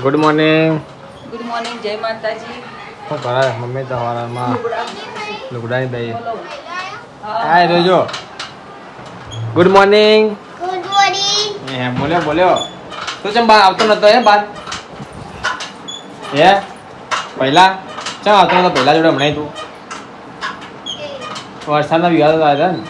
Good morning. Good morning, જય માતાજી. શું કરે મમ્મી તો હવારમાં લુગડાની દઈ હા જોજો. Good morning. Good morning. બોલ્યો તું ચમ બહાર આવતો નતો હે બાદ હે પહેલા ચમ આવતો નતો પહેલા જોડે હમણાં તું વરસાદના વિવાદ આવ્યા ને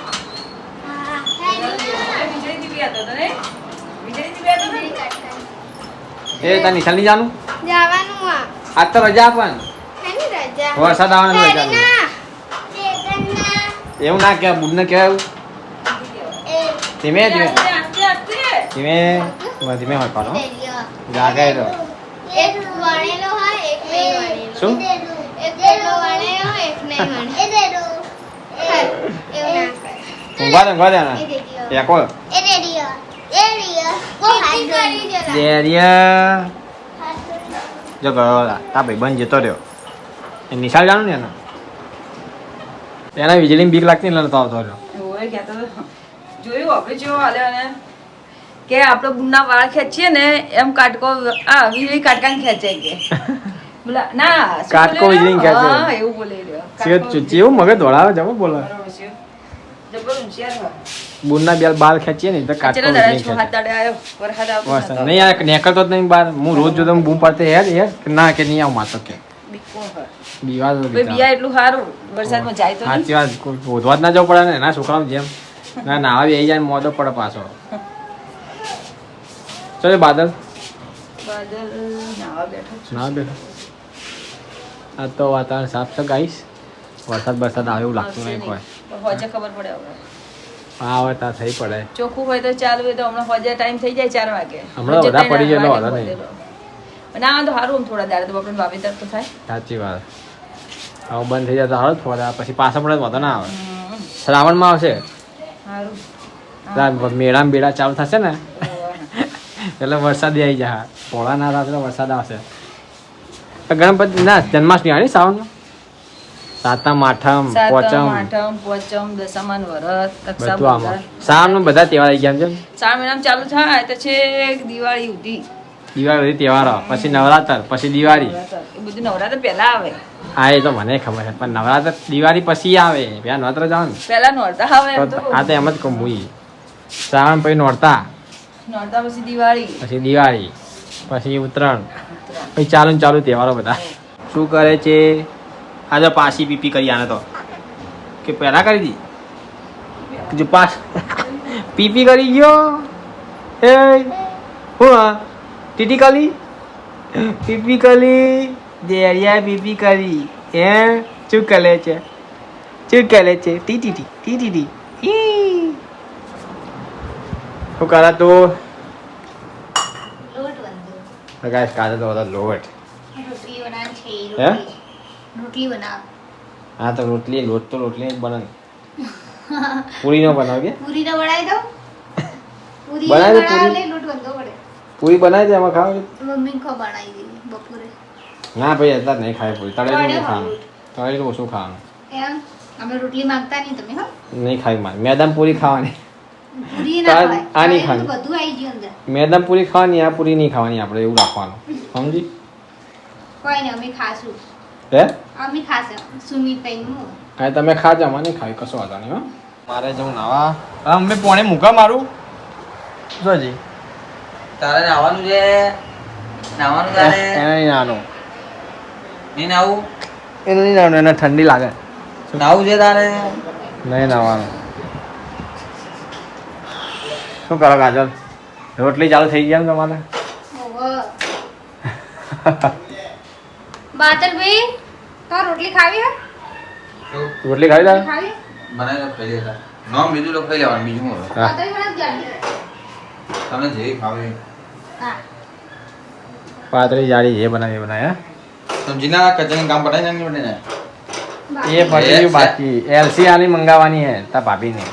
એ તાર નિશાળ નહીં જાનું જવાનું આજ તો રજા આપવાની હેની રજા વરસાદ આવવાની રજા નહીં. એવું ના કહેવાય બુડને કહેવાય ધીમે ધીમે ધીમે ધીમે હોય પાડો જાગે તો એક વણેલો હોય એક નહીં વણેલો શું એક પેલો વણેલો હોય એક નહીં વણેલો એ દે દો એવું ના કરે ઊંઘવા દે ને એકો એ દે દિયો એ દિયો કો હાથ કરી દે દેરિયા જો ગયો તા ભાઈ બંધ જતો રહ્યો એ નિશાળ જાણું ને એના વીજળી બીક લાગતી ને નતો આવતો રહ્યો ઓય કહેતો તો જોયું આપણે જેવો હાલ્યો ને કે આપણે બુનના વાળ ખેંચીએ ને એમ કાટકો વીજળી કાટકાને ખેંચાય કે બોલા ના શું કાટકો બોલે વીજળીને રહ્યો? ખેંચે. હા એવું બોલે રહ્યો ચેવું મગજ દોડાવે જવો બોલે બરોબર છે. જબર હોશિયાર હોય. બુનના બે બાલ ખેંચીએ ને તો કાટકો ચલો દાદા વીજળી છો હાથ ખેંચે. દાડે આવ્યો વરસાદ આવતો વરસાદ નતો. નહીં આ નીકળતો જ નહીં બહાર હું રોજ જોતો બૂમ પાડતે યાર કે ના કે નહીં આવું માતો કે બીક કોણ હોય? બીવા તો ભાઈ બિયા એટલું સારું વરસાદમાં જાય તો નહીં. સાચી વાત કોઈ શોધવા જ ના જવું પડે ને એના છોકરાઓ જેમ ના નાવા બી આવી જાય ને મોદો પડે પાછો ચલો બાદલ બાદલ નાવા બેઠો છું. ના બેઠો આ તો વાતાવરણ સાફ છે ગાઈસ વરસાદ બરસાદ આવે એવું લાગતું નહીં કોઈ પણ હોજે ખબર પડે હવે હા હવે ત્યાં થઈ પડે ચોખ્ખું હોય તો ચાલુ હોય તો હમણાં હોજે ટાઈમ થઈ જાય 4 વાગે હમણાં હોજે વધારે પડી ત્રણ ગયેલો વાગે હતો નહીં. બધેલો. ના તો સારું આમ થોડા દાડે તો આપણે વાવેતર તો થાય. સાચી વાત હવે બંધ થઈ જાય તો હાલ થોડા પછી પાછા પડે તો વાંધો ના આવે હમ, શ્રાવણમાં આવશે સારું. મેળામાં બેડા ચાલુ થશે ને ઓહ. એટલે વરસાદ આવી જાય પોળા ના રાત્રે વરસાદ આવશે તો ગણપતિ ના જન્માષ્ટમી આવે શ્રાવણમાં સાતમ આઠમ સાતમ, પોચમ આઠમ, પોચમ, દસમાન વરત, બધું રક્ષાબંધન. આમાં શ્રાવણમાં બધા તહેવાર આવી ગયા છે શ્રાવણ મહિનામાં ચાલુ થાય તો છેક દિવાળી સુધી. દિવાળી બધી તહેવારો પછી નવરાત્ર પછી દિવાળી નવરાત્ર. એ બધું નવરાત્ર પહેલા આવે હા એ તો મને ખબર છે પણ નવરાત્ર દિવાળી પછી આવે પેલા નવરાત્ર જાવ ને પહેલા નોરતા આવે એમ તો તો આ તો એમ જ કહું હું શ્રાવણ પછી નોરતા નોરતા પછી દિવાળી. પછી દિવાળી પછી ઉત્તરાયણ પછી ચાલુ ને ચાલુ તહેવારો બધા શું કરે છે આજે પાછી પીપી કરી આને તો કે પહેલા કરી દી જો પાસ પીપી કરી ગયો એ હું હા ટીટી કાલી પીપી કરી દેરિયા પીપી કરી હે શું કરે છે ટી ટી ટી શું કરા તું લોટ વંદો ગાઈસ કાલે તો હતા લોટ રોટલી બનાવ છે હે? રોટલી બનાવ હા તો રોટલી લોટ તો રોટલી જ બનાવે પૂરી નો બનાવ કે પૂરી તો બનાવી દો પૂરી બનાવી દો બનાવ પૂરી. લે લોટ વંદો પડે પૂરી બનાવી દે એમાં ખાવ મમ્મી કો બનાવી દીધી બપોરે ના ભાઈ અત્યારે નહીં ખાય પૂરી તળેલું નહીં તળેલું. ખાવાનું તળેલું ઓછું ખાવાનું એમ અમે રોટલી માંગતા નહીં તમે હો નહીં ખાવી મારે મેદામ પૂરી ખાવાની પૂરી ના આ ખાય નહીં તળેલું ખાવી. બધું આવી ગયું અંદર મેદામ પૂરી ખાવાની આ પૂરી નહીં ખાવાની આપણે એવું રાખવાનું સમજી કોઈ નહીં અમે ખાશું હે અમે ખાશે સુમિત પૈનું હા તમે ખાજો અમારે નહીં ખાવી કશો વાંધો નહીં હો મારે જવું નાવા હા મમ્મી પોણે મૂકા મારું જોજી તારે નાવાનું છે નાવાનું તારે એને નહીં નાનું નહીં નાવું એને નહીં નાનું એને ઠંડી લાગે નાવું છે તારે નહીં નાવાનું શું કરો કાજલ રોટલી ચાલુ થઈ ગયા ને તમારે બાદલભાઈ તો રોટલી ખાવી હે રોટલી ખાવી તારે ખાવી મને તો ખાઈ લેતા નામ બીજું તો ખાઈ લેવાનું બીજું હું હવે. હા બાદલભાઈ જાડી તમને જે ખાવે હા પાતળી જાડી જે બનાવી એ બનાવી સમજીના કચરાનું કામ પટાઈ નાખી પડે ને હા એ પતી ગયું બાકી એલસી આની મંગાવવાની હે તા ભાભીને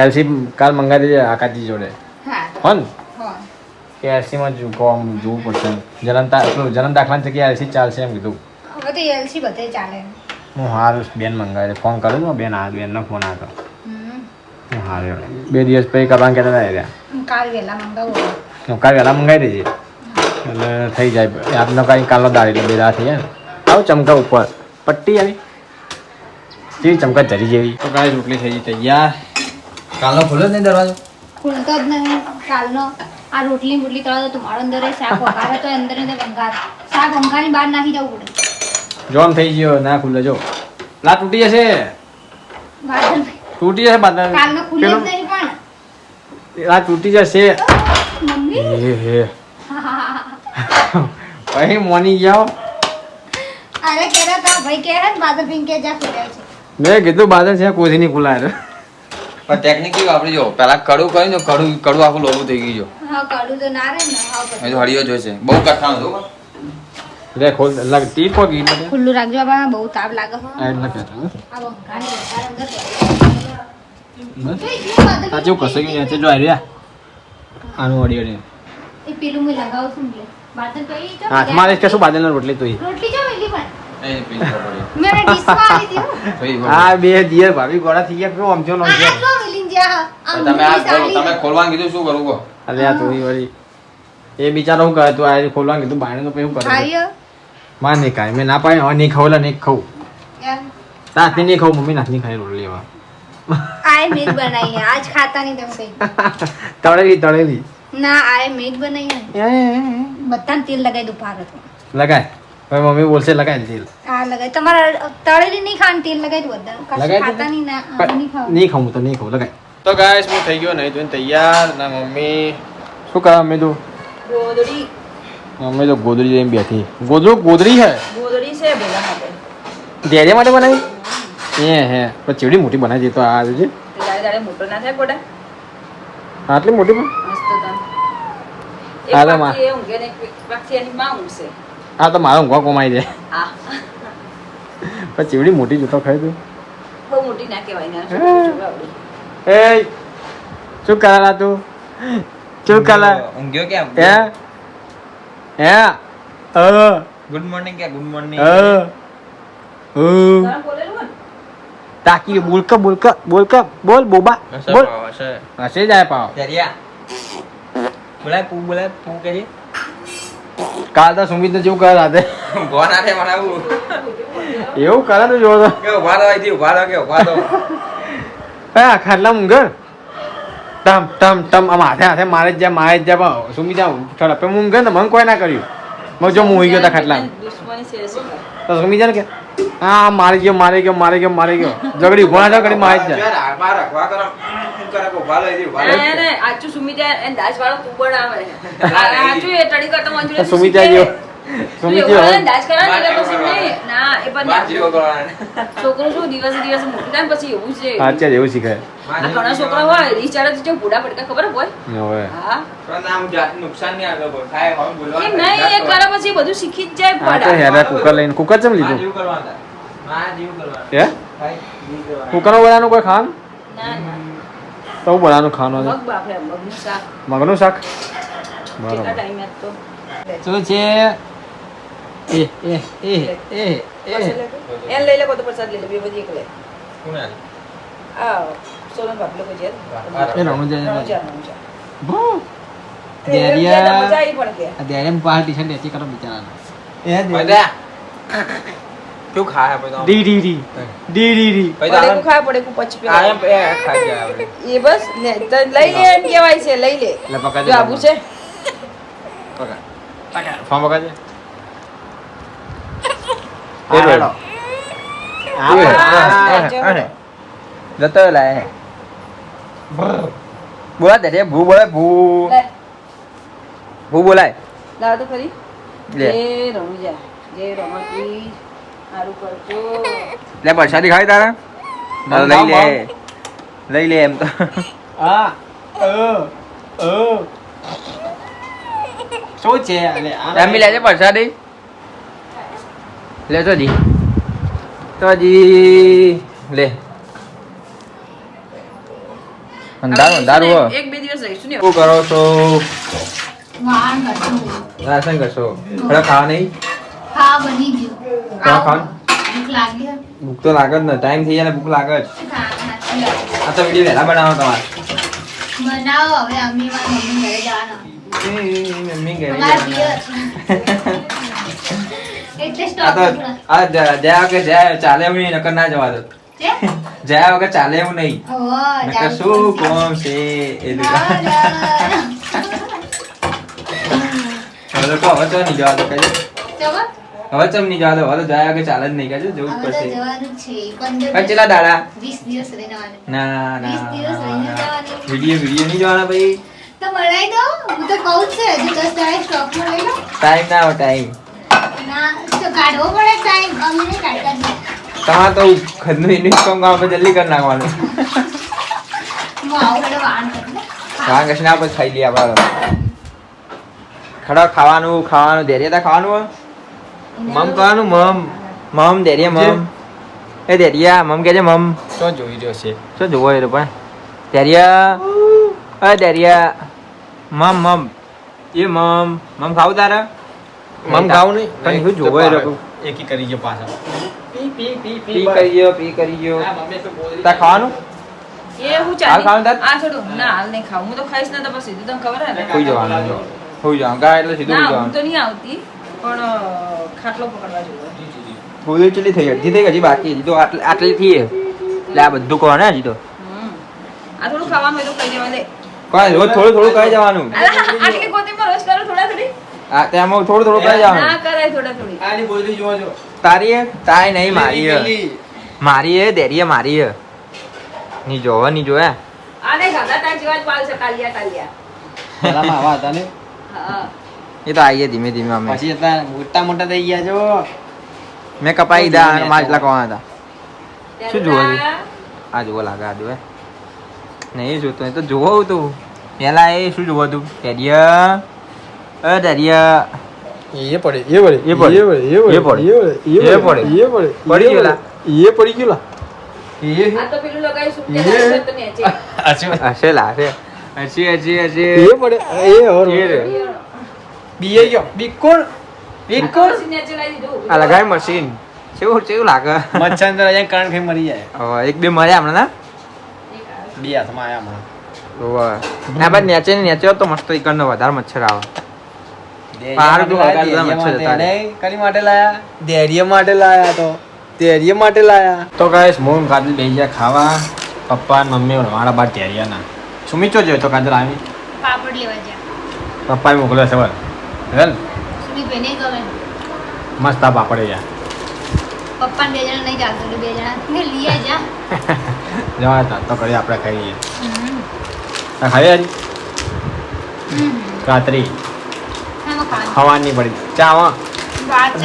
એલસી કાલ મંગાવી દેજે આકાજી જોડે હા હો ને હો કે એલસીમાં જોવું પડશે જન્મ દાખલા છે કે એલસી ચાલશે એમ કીધું હવે તો એલસી બધે ચાલે હું હારું બેન મંગાવી દે ફોન કરું ને બેન આ બેનનો ફોન આવ્યો હું હારું 2 દિવસ પછી કરવાનું કહેતા હતા રહ્યા કાલ વહેલા મંગાવું કાલ વહેલા મંગાવી દેજે એટલે થઈ જાય આજનો કાંઈ કાલનો દાળ એટલે બે દાળ થઈ જાય ને આવું ચમકા ઉપર પટ્ટી આવી જેવી ચમકા જરી જેવી તો કાંઈ રોટલી થઈ ગઈ તૈયાર કાલનો ખોલ્યો જ નહીં દરવાજો ખુલતો જ નહીં કાલનો આ રોટલી બોટલી તળો તો તમારો અંદર એ શાક વઘારે તો અંદર ને વઘાર શાક વઘારની બહાર નાખી જવું પડે જોમ થઈ ગયો ના ખુલ્લે જો ના તૂટી જશે બાદલ તૂટી જશે બાદલ કાલનો ખુલે જ નહીં પણ આ તૂટી જશે મમ્મી હે હે ભાઈ મોની જાઓ અરે કેરા તા ભાઈ કે હે બાદલ પિંક કે જા ખુલ્યા છે મેં કીધું બાદલ છે કોઈ નહીં ખુલાય પણ ટેકનિક કેવી વાપરી જો પેલા કડું કર્યું ને કડું કડું આખું લોબું થઈ ગયું જો હા કાઢું તો ના રે ને હા એ તો હળિયો જોઈશે બહુ કઠણ હતું લે ખોલ લગ ટી કો ગઈ મને ખુલ્લું રાખજો બા બહુ તાપ લાગે હો આ એટલે કે આ વઘારની વઘાર અંદર સાચું કશે ગયું છે જો આર્યા આનું ઓડિયો ને એ પેલું મેં લગાવું છું ને બાદલ પેલી તો હાથમાં લઈશ કે શું બાદલનો રોટલી તું રોટલી જો મેલી પણ એ પીસ પડી મેં ડિશમાં આલી દી હો ભાઈ આ બે દિયર ભાભી ગોળા થઈ ગયા કેવું આમજો નો આ આટલો મેલી જા આમ તમે આ ખોલો તમે ખોલવાનું કીધું શું કરું કહો અરે આ તું વળી એ બિચારો હું કહે તું આ ખોલવાનું કીધું બાયણે તો પેલું કરે ખાયો માં નહીં ખાય મેં ના પાડે હવે નહીં ખાવલા નહીં ખાવું યાર નાથની નહીં ખાવું મમ્મી નાથની ખાઈ રોટલી એવા આય મેઘ બનાઈ है आज खाता नहीं तुम कहीं તળેલી તળેલી ना आए मेघ बनाई है बत्तान तेल लगाई दोपहर तो લગાય હવે મમ્મી બોલશે લગાય તેલ आ लगाई तुम्हारा तड़ेली नहीं खान तेल लगाई दो बत्तान लगाई खाता दो? नहीं ना नहीं खाओ નહીં ખાવું તો નહીં ખાવું લગાય તો ગાઈસ હું થઈ ગયો નહીં ધોઈને તૈયાર ના મમ્મી શું કરે મમ્મી તું ગોદડી મમ્મી તો ગોદડી લઈને બેઠી ગોદડી હે ગોદડી છે ભેગા માટે ધૈર્ય માટે બનાવી હે પણ ચેવડી મોટી બનાવી દે તો આ છે દાડે દાડે મોટો ના થાય ગોડા આટલી મોટી પણ મસ્ત તન હા, એક તો માં. પાછી એ ઊંઘે ને એક પાછી એની માં ઊંઘશે આ તો મારો ઊંઘવા કોમાઈ જાય આ પણ ચેવડી મોટી જોતો ખાઈ તું બહુ મોટી ના કહેવાય ને એ શું કરેલા તું શું કરેલા ઊંઘ્યો કેમ હે હે ગુડ મોર્નિંગ કે ગુડ મોર્નિંગ બોલેલું ને તાકી બોલ બોબા બોલ હશે જાય પાવ ચરિયા બોલાય પુ કરી કાલ તો સુમિત ને જેવું કરે રાતે ભગવાન આઠે મનાવું એવું કરે તું જોવો તો કે ઉભા રહો અહીંથી ઉભા રહો કે ઉભા રહો હા ખાટલા મુંગર ટમ ટમ ટમ આમ હાથે મારે જ જાય પણ સુમિત ઠડપે મુંગર ને મને કોઈ ના કર્યું મેં જો હું હોઈ ગયો તા ખાટલા દુશ્મની છે શું તો સુમિત ને કે હા મારી ગયો ઝઘડી ઉભા ના કરી મારી જ જાય બહાર રાખવા કરો શું કરે કે ઉભા રહો અહીંથી ઉભા રહો ને આચું સુમિતા એ દાસ વાળો કુબડ આવે આચું એ ટડી કરતો મંજૂરી સુમિત જેવો સુમિત જેવો દાસ કરા ને પછી નહીં ના એ બહાર પણ જીવો કરવાના છોકરો શું દિવસે મોટું થાય ને પછી એવું છે સાચા જેવું શીખાય આ ઘણા છોકરા હોય રીચાર્જ છે ભૂડા પટકા ખબર હોય હવે હા પણ નામ જાત નુકસાન નહીં આગળ બોલ થાય હવે બોલવાનું એ નહીં એ કરે પછી બધું શીખી જ જાય આ તો હેરા કુકર લઈને કુકર ચમ લીધું જીવ કરવાના માં જીવ કરવાના હે થાય જીવ કરવાના કુકર નું બનાવવાનું કોઈ ખાવાનું ના ના તો હું બનાવવાનું ખાવાનું મગ બાફે મગનું શાક મગનું શાક કેટલા બરોબર ટાઈમ તો શું છે એ એન લઈ લે કોતો પ્રસાદ લઈ લે બે બધી એક લે કોને આ સોલન બાપ લોકો જે એ રણુજા રણુજા. ભૂ એ મજા દેરિયા આવી પણ કે આ દેરિયા બહાર ટી-શર્ટ લેચી કરો બિચારાને એ બધા ક્યું ખાય પછી તો D D D D D D પછી પડે તો કુ ખાય પડે કુ પછી આ એમ એ ખાઈ જાય આપણે એ બસ લે તો લઈ લે એમ કહેવાય છે લઈ લે એટલે પકડ જો આબુ છે ફોન પકડ એ હેડો જતો લાય બોલા દે ભૂ બોલે ભૂ લે ભૂ બોલાય લાવ તો ખરી લે. જય રણુજા જય રમણજી સારું કરજો લે પ્રસાદી ખાઈ તારા લઈ લે એમ તો આ શું છે અલે એમ લેજે પ્રસાદી લે તો જી લે અંધારું હો એક બે દિવસ રહીશું ને શું કરો છો વાણ કરતું રાશન કરશો ખરા ખાવા નહીં હા બની ગયું ખાવા ખાવા ભૂખ લાગી હે ભૂખ તો લાગે જ ને ટાઈમ થઈ જાય ને ભૂખ લાગે જ હા આ તો વિડીયો વહેલા બનાવો તમારે બનાવો હવે અમ્મી મારી મમ્મી ઘરે જવાના મમ્મી ઘરે અમારા જવાના. પિયર એટલે આ સ્ટોપ તો આ જયા વગર જયા ચાલે એવું નહીં નકર ના જવા દો. છે જયા વગર ચાલે એવું નહીં. ઓહો નકર શું કોમ છે એ દુકાન. હવે તો હવે તો નહીં જવા દો કઈ. ચલો હવે ચમ નહીં જવા દો. હવે તો જયા વગર ચાલે જ નહીં કહેજો જવું જ હવે તો પડશે. જવાનું છે કઈ 15 ચેલા દાડા? 20 દિવસ રહીને આવવાનું. ના 20 દિવસ રહીને જવાનું. વિડીયો નહીં જોવાના ભાઈ. તો બનાવી દો હું તો કહું જ છે હજુ 10 દાડા સ્ટોકમાં લઈ લો ટાઈમ ના હોય ટાઈમ. ના તો કાઢવો પડે ટાઈમ અમે નહીં કાઢતા જ નહીં. તમારે તો ઘરનું યુનિફોર્મ કામ જલ્દી કરી નાખવાનું. હું આવું એટલે વાહન કરી દે. હા કૃષ્ણ આપણે ખાઈ લઈએ આપણે. ખડા ખાવાનું દેરિયા ખાવાનું હોય. મમ કરવાનું મમ દેરિયા મમ. એ દેરિયા મમ કહેજે મમ. શું જોઈ રહ્યો છે? શું જોવો એ પણ દેરિયા દેરિયા મમ એ મમ ખાવું તારે? મમ ખાવું નહીં પણ શું જોવો એ લોકો? એકી કરી ગયો પાછા. પી કરી ગયો તાર ખાવાનું? એ હું હાલ ચાલી ખાવાનું તાર? આ છોડું ના હાલ નહીં ખાવું હું તો ખાઈશ ને તો પછી સીધું તને ખબર હે ને હોઈ જવાનું જો. હોઈ જવાનું ગા એટલે સીધું હોઈ ના હું તો જવાનું. નહીં આવતી પણ ખાટલો પકડવા જોઈએ થોડી ચીલી થઈ ગઈ હજી બાકી હજી તો આટલી થી એટલે આ બધું કોને હજી તો આ થોડું ખાવાનું હોય તો ખાઈ જવા દે કોઈ રોજ થોડું ખાઈ જવાનું. આટલી કોથમીર રોજ કરો થોડા થોડી આ તેમાં થોડું ખાઈ જવાનું. ના કરાય થોડા થોડી આની બોલી જોજો. તારી હે? તારી નહીં મારી હે દેરીએ મારી હે. ની જોવે ની જોવે. આને ખાધા તાર જેવા જ વાળ છે કાલિયા પેલામાં આવા હતા ને હા એ તો આવીએ ધીમે ધીમે અમે. પછી એટલા મોટા થઈ ગયા છો. મેં કપાઈ દા અને માર એટલા કોણ હતા. શું જોવે છે? ત્યારે આ જોવો લાગે આ જોવે. નહીં જોતો એ તો જોવો તું. પેલા એ શું જોવો તું? દેરિયા દેરિયા એ પડે એ પડે એ પડે. એ પડે એ પડે. પડી ગયેલા. એ પડી ગયેલા આ તો પેલું લગાવી શું તો નીચે હશે લાશે હશે એ પડે એ ઓર એ રે. બીએ ગયો બીકોણ બીકોણ નીચે લાવી દીધું આ લગાય મશીન કેવું લાગે? મચ્છર અંદર અહીંયા કણ ખાઈ મરી જાય. હવે એક બે મર્યા હમણાં ના? બે હાથમાં આયા હમણાં. હોવે. ના બાદ નેચે તો મસ્ત ઈકણનો વધારે મચ્છર આવે. બહાર તો હગાડતા મચ્છર જતા રહે. કની માટે લાયા? દેરિયા માટે લાયા તો. દેરિયા માટે લાયા. તો ગાઈસ મોમ કાજલ બેહી ગયા ખાવા. પપ્પા અને મમ્મી મારા બાર દેરિયા ના. સુમિત ચો જોયો તો કાજલ આવી. પાપડ લેવા જા પપ્પાએ મોકલ્યો છે બોલ. હેલ સુની બેને ગમે મસ્ત આ પાપડ યાર. પપ્પાને બે જણા નહીં ચાલતું એટલે બે જણા ને લઈ જા જવા તા તો કરી આપણે ખાઈએ. હમ. આ ખાઈએ આજ હમ. રાત્રી આમાં ખાવાનું. ખાવાની પડી ચાવા વાત ચા.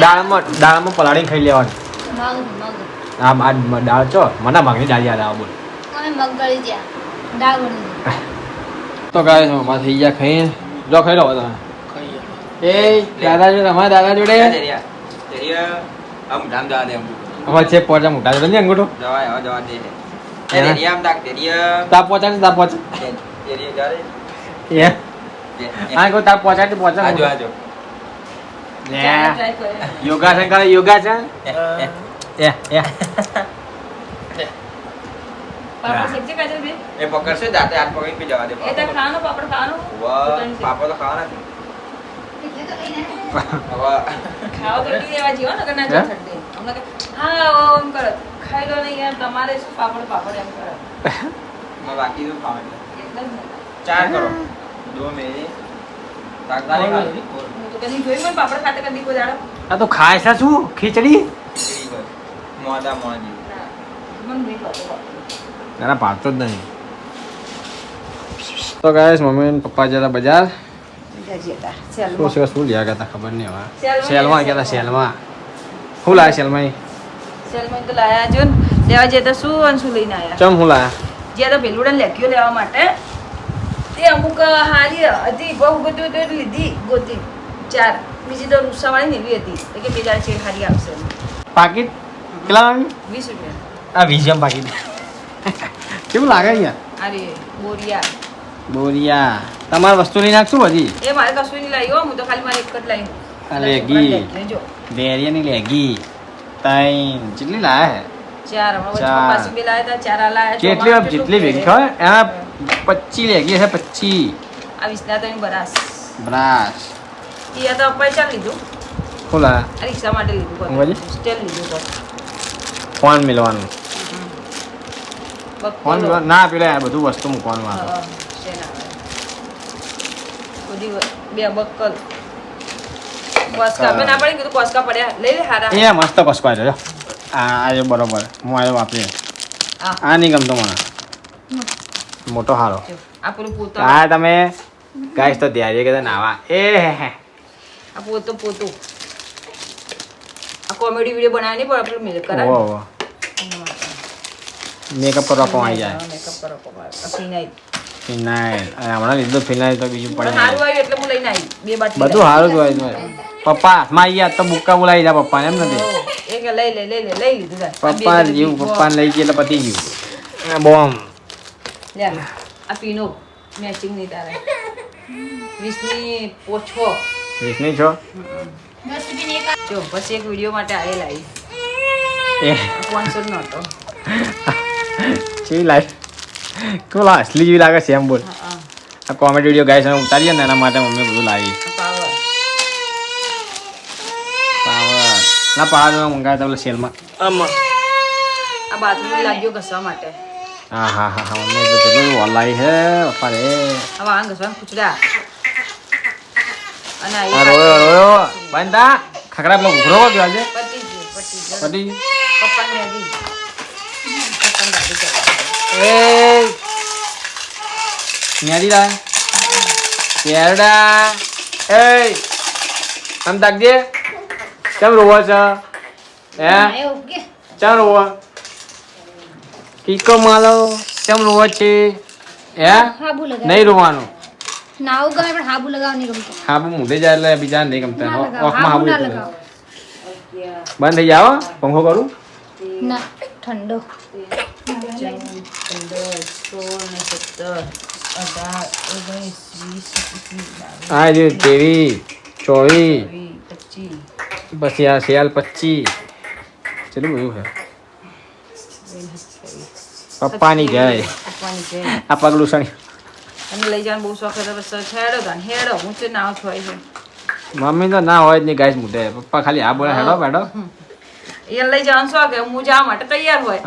દાળમાં પલાળીને ખાઈ લેવાની. મગ આમ આ દાળ છો મને મગની દાળ યાદ આવે બોલ. અમે મગ ગળી જા દાળ બની તો ગાય મમ્મા થઈ ગયા ખાઈને જો ખાઈ લો તમે. એ દાદા જોડે અમારા દાદા જોડે દેરિયા આમ ધામ જવા દે. અમારે છે પોચા મોટા જોડે ને અંગૂઠો જવા દે. એ દેરિયા આમ તાક દેરિયા તાપ પહોંચાડે તાપ પહોંચે દેરિયા જારે. એ આ કોઈ તાપ પહોંચાડે પહોંચે આજો આજો. ટ્રાય કરે યોગાસન કરે યોગાસન એ પાપડ શેકજે કાજલ બે એ પકડશે જાતે હાથ પકડીને પી જવા દે. એ તો ખાવાનો પાપડ ખાવાનો વાહ પાપડ તો ખાવાના છે. એટલે તો લઈને હવે ખાવા તો એટલી લેવા જીવો ને કે ના જો છડે હમણાં કે હા ઓમ કરો ખાઈ લો ને યાર તમારે શું પાપડ એમ કરો માં બાકી તો ખાવાનું. એટલે જ ને. ચાર કરો. દો મેરી તાકદારી ખાલી. હું તો કદી જોઈ પણ પાપડ ખાતે કદી કોઈ દાડો આ તો ખાય છે શું ખીચડી મોડા મોડી. ના મન નહીં ખાતો એના પાડતો જ નહીં. તો ગાઈસ મમ્મી અને પપ્પા જતા બજાર શું લ્યા ગયા તા ખબર નહીં હવે. સેલમાં ગયા તા સેલમાં. શું લાયા સેલમાં? સેલમાં તો લાયા જો ને લેવા જતા શું અને શું લઈને આયા ચમ શું લાયા? જે તો ભેલુડા લેખ્યો લેવા માટે તે અમુક હારી હતી બહુ બધું તો લીધી ગોતી 4 બીજી તો રૂસાવાળી ને એવી હતી તો કે બે દાડા છે હારી આવશે પાકીટ કેટલા આવી? 20 રૂપિયા આ વિઝમ પાકીટ કેવું લાગે અહીંયા? અરે બોરિયા બોરિયા તમારે વસ્તુ લઈ નાખશું હજી. એ મારે કશું નહીં લાવ્યો હું તો ખાલી મારે એક જ લાવી આ લેગી. જો ડેરિયાની લેગી ત્રણ કેટલી લાયા હે? 4 હમણાં વચ્ચે ચાર. પાછી બે લાયા હતા 4 આ લાયા જેટલી ચોમાસું જેટલી કેટલું ભેગી હોય એમાં 25 લેગી છે 25. આ 20 ના તો એની બરાસ બ્રાસ એ તો પૈસા લીધું ખોલા આ રિક્ષા માટે લીધું હું બોલી? સ્ટેન્ડ લીધું તો ફોન મિલવાનું ફોન બક્કલો. ના પેલા યાર બધું વસ્તુ મૂકવાનું આવે હા, સ્ટેન્ડ આવે. બધી બે બક્કલ કોસકા મેં ના પડી કીધું કોસકા પડ્યા લઈ લે હારા એ મસ્ત કસકા છે જો આ એ બરોબર હું આ વાપરીએ હા આ નહીં ગમતો મને મોટો હારો જો, આ પેલું પોતો આ તમે ગાઈસ તો તૈયારી કે નાવા એ હે આ પોતું આ કોમેડી વિડીયો બનાવવાની પણ આપણે મેલ કરાય ઓ મેકઅપ કરવા કોણ આવી જાય મેકઅપ કરો કોમા ફિનાઈ ફિનાઇલ હમણાં લીધું ફિનાઇલ તો બીજું પડે સારું આવ્યું એટલે હું લઈને આવી બે બાટલી બધું સારું જ હોય છે પપ્પા હાથમાં આવી ગયા તો બુક્કા બોલાવી જા પપ્પાને એમ નથી એ કે લઈ લીધું તાર. આ બે પપ્પા તરફ જીવ બી પપ્પાને લઈ ગઈ એટલે પતી ગયું બોમ લે આ પીનો મેચિંગ નહીં તારે 20 ની પોછો વિષ્ણુ છો ડસ્ટબિન એક જો પછી એક વિડીયો માટે આવેલા આવી એ સ્પોન્સર નહોતો કેવી લાગે કોલા અસલી જેવી લાગે છે એમ બોલ હા આ કોમેડી વિડીયો ગાઈસ ઉતારીએ ને એના માટે મમ્મી બધું લાવી પાવર પાવર ના પાવર મંગાવ્યા હતા સેલમાં આ બાથરૂમ લાગ્યો ઘસવા માટે હા હા હા હા મમ્મી તો કેટલું ઓનલાઈન હે પપ્પા રે હવે આ ઘસવા પૂછડા અને આ આ રોયો રોયો બંધા ખકડા પેલો ઉઘરો ગયો આજે પતી ગયું પતી પપ્પા મેગી પપ્પા ગાડી ચલાવે એ ન્યાદી લા કેરડા એ આમ તાકજે કેમ રોવો છો હે એવું કે ચાલ રોવો કીકો માલો કેમ રોવો છે હે હાબુ લગાવ નહીં રોવાનું નાવું ગમે પણ હાબુ લગાવ નહીં ગમતો હા પણ મોઢે જાય એટલે બીજા નહીં ગમતા ના લગાવ ઓખમાં હાબુ ના હાબુ લગાવ બંધ થઈ જાવ પંખો કરું ના ઠંડો 15 16 ને 17 18 19 20 હા જો 23 24 25 પછી આ શિયાળ 25 ચલું બધું છે પપ્પાની જય પપ્પાની છે આ પગલું સણી અને લઈ જવાનું બહુ શોખ હતો બસ હેડો તાન હેડો હું છે નાવ છો છે મમ્મી તો ના હોય જ નહીં ગાઈસ મોઢે પપ્પા ખાલી આ બોલે હેડો બેડો એ લઈ જવાનું શોખ હે હું જવા માટે તૈયાર હોય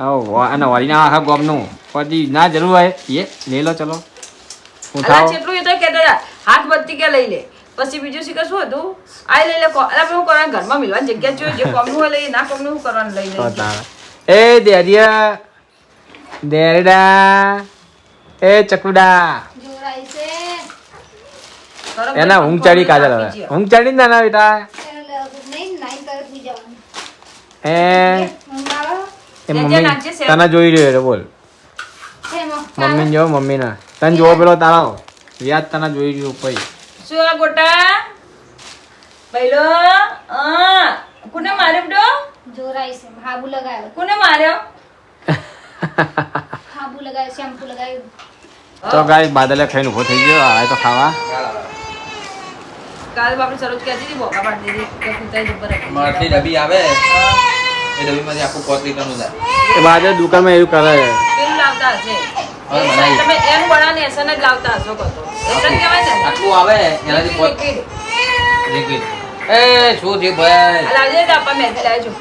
અને વારીના આખા ગોમનું પછી ના જરૂર હોય એ લઈ લો ચલો હું અલા થાવ જેટલું એ તો કહેતા હતા હાથ બત્તી કે લઈ લે પછી બીજું શીખે શું હતું આ લઈ લે અલા હું કરવાનું ઘરમાં મિલવાની જગ્યા જોઈએ જે કોમનું હોય લઈ ના કોમનું હું કરવાનું લઈ તો લે તારે એ દેરિયા દેરડા એ ચકુડા જોરાઈ છે એના ઊંઘ ચડી કાજલ હવે ઊંઘ ચડી ને ના બેટા નહીં નાઈ તરફ બી જવાનું એ ઊંઘ આવે એ જે મમ્મી નાખજે સેવ. તને જોઈ રહ્યો છે બોલ શેમાં? મમ્મી જો મમ્મી ના તને જોવો પેલો તારો વ્યાજ તને જોઈ રહ્યો પછી શું આ ગોટા પહેલો કોને માર્યો બેટો જોરાઈ છે હાબુ લગાવ્યો કોને માર્યો હાબુ લગાવ્યો શેમ્પુ લગાવ્યું તો ગાય બાદલે ખાઈને ઉભો થઈ ગયો આવે તો ખાવા કાલ બાપડી સરોજ કહેતી હતી બોકા પાડી દીધી કે કુતાઈ ઉપર હતી. મારથી ડબ્બી આવે એ ડબ્બીમાંથી આખું કોટ લીટરનું જાય એ બાજુ દુકાનમાં એવું કરે છે પેલું લાવતા હશે હવે બનાવી. તમે એનું બનાવીને એસન જ લાવતા હશો કહો તો એસન કહેવાય ને આટલું આવે એનાથી કોટ લિક્વિડ લિક્વિડ એ શું થયું ભાઈ આ લાવજે તો આપા મેથી લાવજો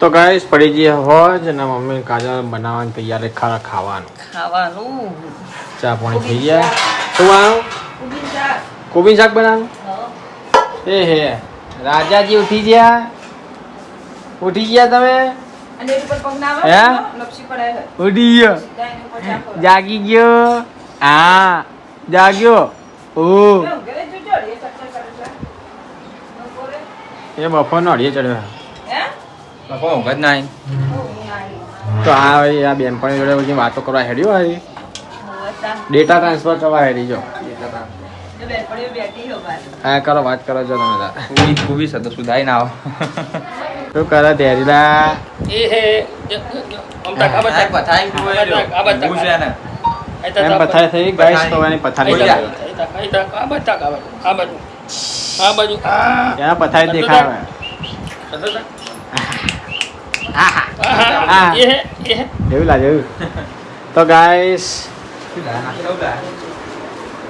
તો ગાઈસ પડી ગઈ હોય ને મમ્મી કાજલ બનાવવાની તૈયારી ખરા ખાવાનું ખાવાનું ચા પાણી થઈ ગયા શું આનું ઊભી શાક કોબી શાક બનાવવાનું હા. એ હે રાજાજી ઉઠી ગયા તમે અને એની ઉપર પગ ના હે? આવે લપસી પડાય હોય ઉઠી ગયો સીધા એની ઉપર ચાપો રાખો. જાગી ગયો હા જાગ્યો ઓ કેમ? ઘરે જોજો, એ ચક્કર કરે છે. બપોરે. એ બફોરનો અડીએ ચડ્યો હે? બાપા ઊંઘ જ ના આવી. ઓ, નાની. તો આ બેનપણી જોડે પછી વાતો કરવા હેડ્યો આવી હવે તા. ડેટા ટ્રાન્સફર કરવા હેડી જો જો બેનપણીઓ બેઠી હો બહાર. હા કરો વાત કરો છો તમે તાર. કુબી છે તો સુધાઈ ના આવો શું કરે ધેરીલા સાહેબ, પથારી જોઈ લો. ઊંઘું છે ને. એમ પથારી થઈ ગાઈસ તો એની પથારી બોલ જા. ત્યાં પથારી દેખાવે હા એવું લાગે એવું તો ગાઈસ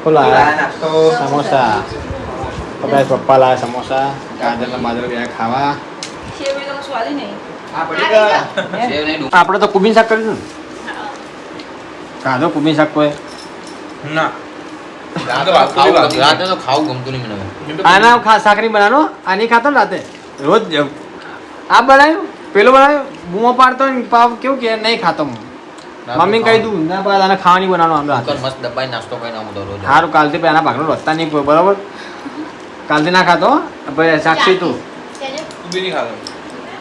શું લાયા નાસ્તો સમોસા તો ગાઈસ પપ્પા લાયા સમોસા ગાજર બાજર ગયા ખાવા શેવડી તો સ્વાદી નહીં. આ પડી ગયા સેવ નહીં આપણે તો કુબી શાક કર્યું ને કાઢો કુબી શાક કોઈ ના રાતે તો ખાવું ગમતું નહીં મને આના સાકરી બનાવો આ નહીં ખાતો ને રાતે રોજ આ બનાવ્યું પેલું બનાવ્યું બૂમો પાડતો ને પાવ કેવું કે નહીં ખાતો હું મમ્મી કહી દઉં ના પાડ આને ખાવાની બનાવવાનું રાતે મસ્ત દબાઈ નાસ્તો કરીને આવું તો રોજ સારું કાલથી પહેલા ભાગનો રોતા નહીં બરાબર કાલથી ના ખાતો પછી સાક્ષી તું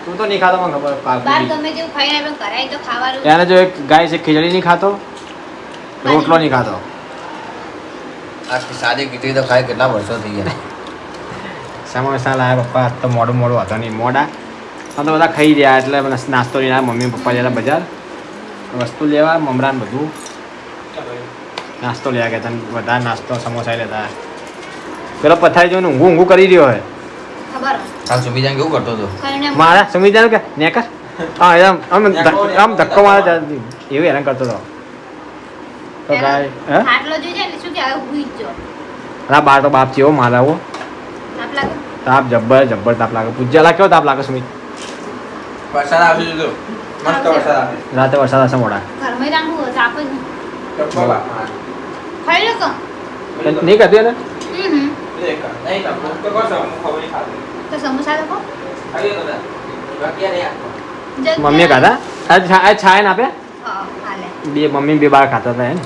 તું તો નહીં ખાતો મને ખબર બહાર કાલ ગમે તેવું ખાઈને આપણે કરાય તો ખાવાનું એને જો એક ગાય છે ખીચડી નહીં ખાતો રોટલો નહીં ખાતો આજથી સાદી કીધી તો ખાય કેટલા વર્ષો થઈ ગયા સમોસા લાયા પપ્પા આજ તો મોડું મોડું હતો નહીં મોડા આમ તો બધા ખાઈ રહ્યા એટલે મને નાસ્તો લઈને આવ્યા મમ્મી પપ્પા જતા બજાર વસ્તુ લેવા મમરાન બધું નાસ્તો લેવા ગયા હતા બધા નાસ્તો સમોસા લેતા પેલો પથારી જોઈને ઊંઘું ઊંઘું કરી રહ્યો હોય ખબર કાલ સુમિજાન કેવું કરતો હતો ખાઈને મારા સમજી કે નેકર હા આમ ધક્કો મારે એવું હેરાન કરતો હતો તો ગાય હે ખાટલો જોઈ જાય ને શું કે હવે હુઈ જ જો આ બાર તો બાપ જેવો મારા આવો આપ લાગે તાપ જબ્બર તાપ લાગે પૂજ્યાલા કેવો તાપ લાગે સુમિત વરસાદ આવશે જો મસ્ત વરસાદ આવે રાતે વરસાદ આવશે મોડા ઘરમાં રાખવું હોય તો આપ જ નહીં. ચપ્પલ ખાઈ લો તો નહીં કરતી ને હમ નહીં તો કોણ સમ ખબર નહીં ખાતું તો સમોસા લોકો ખાઈ લો બાકી નહીં મમ્મીએ ખાધા આ છાય ને આપે હા હાલે બે મમ્મી બે બાર ખાતા હતા હે ને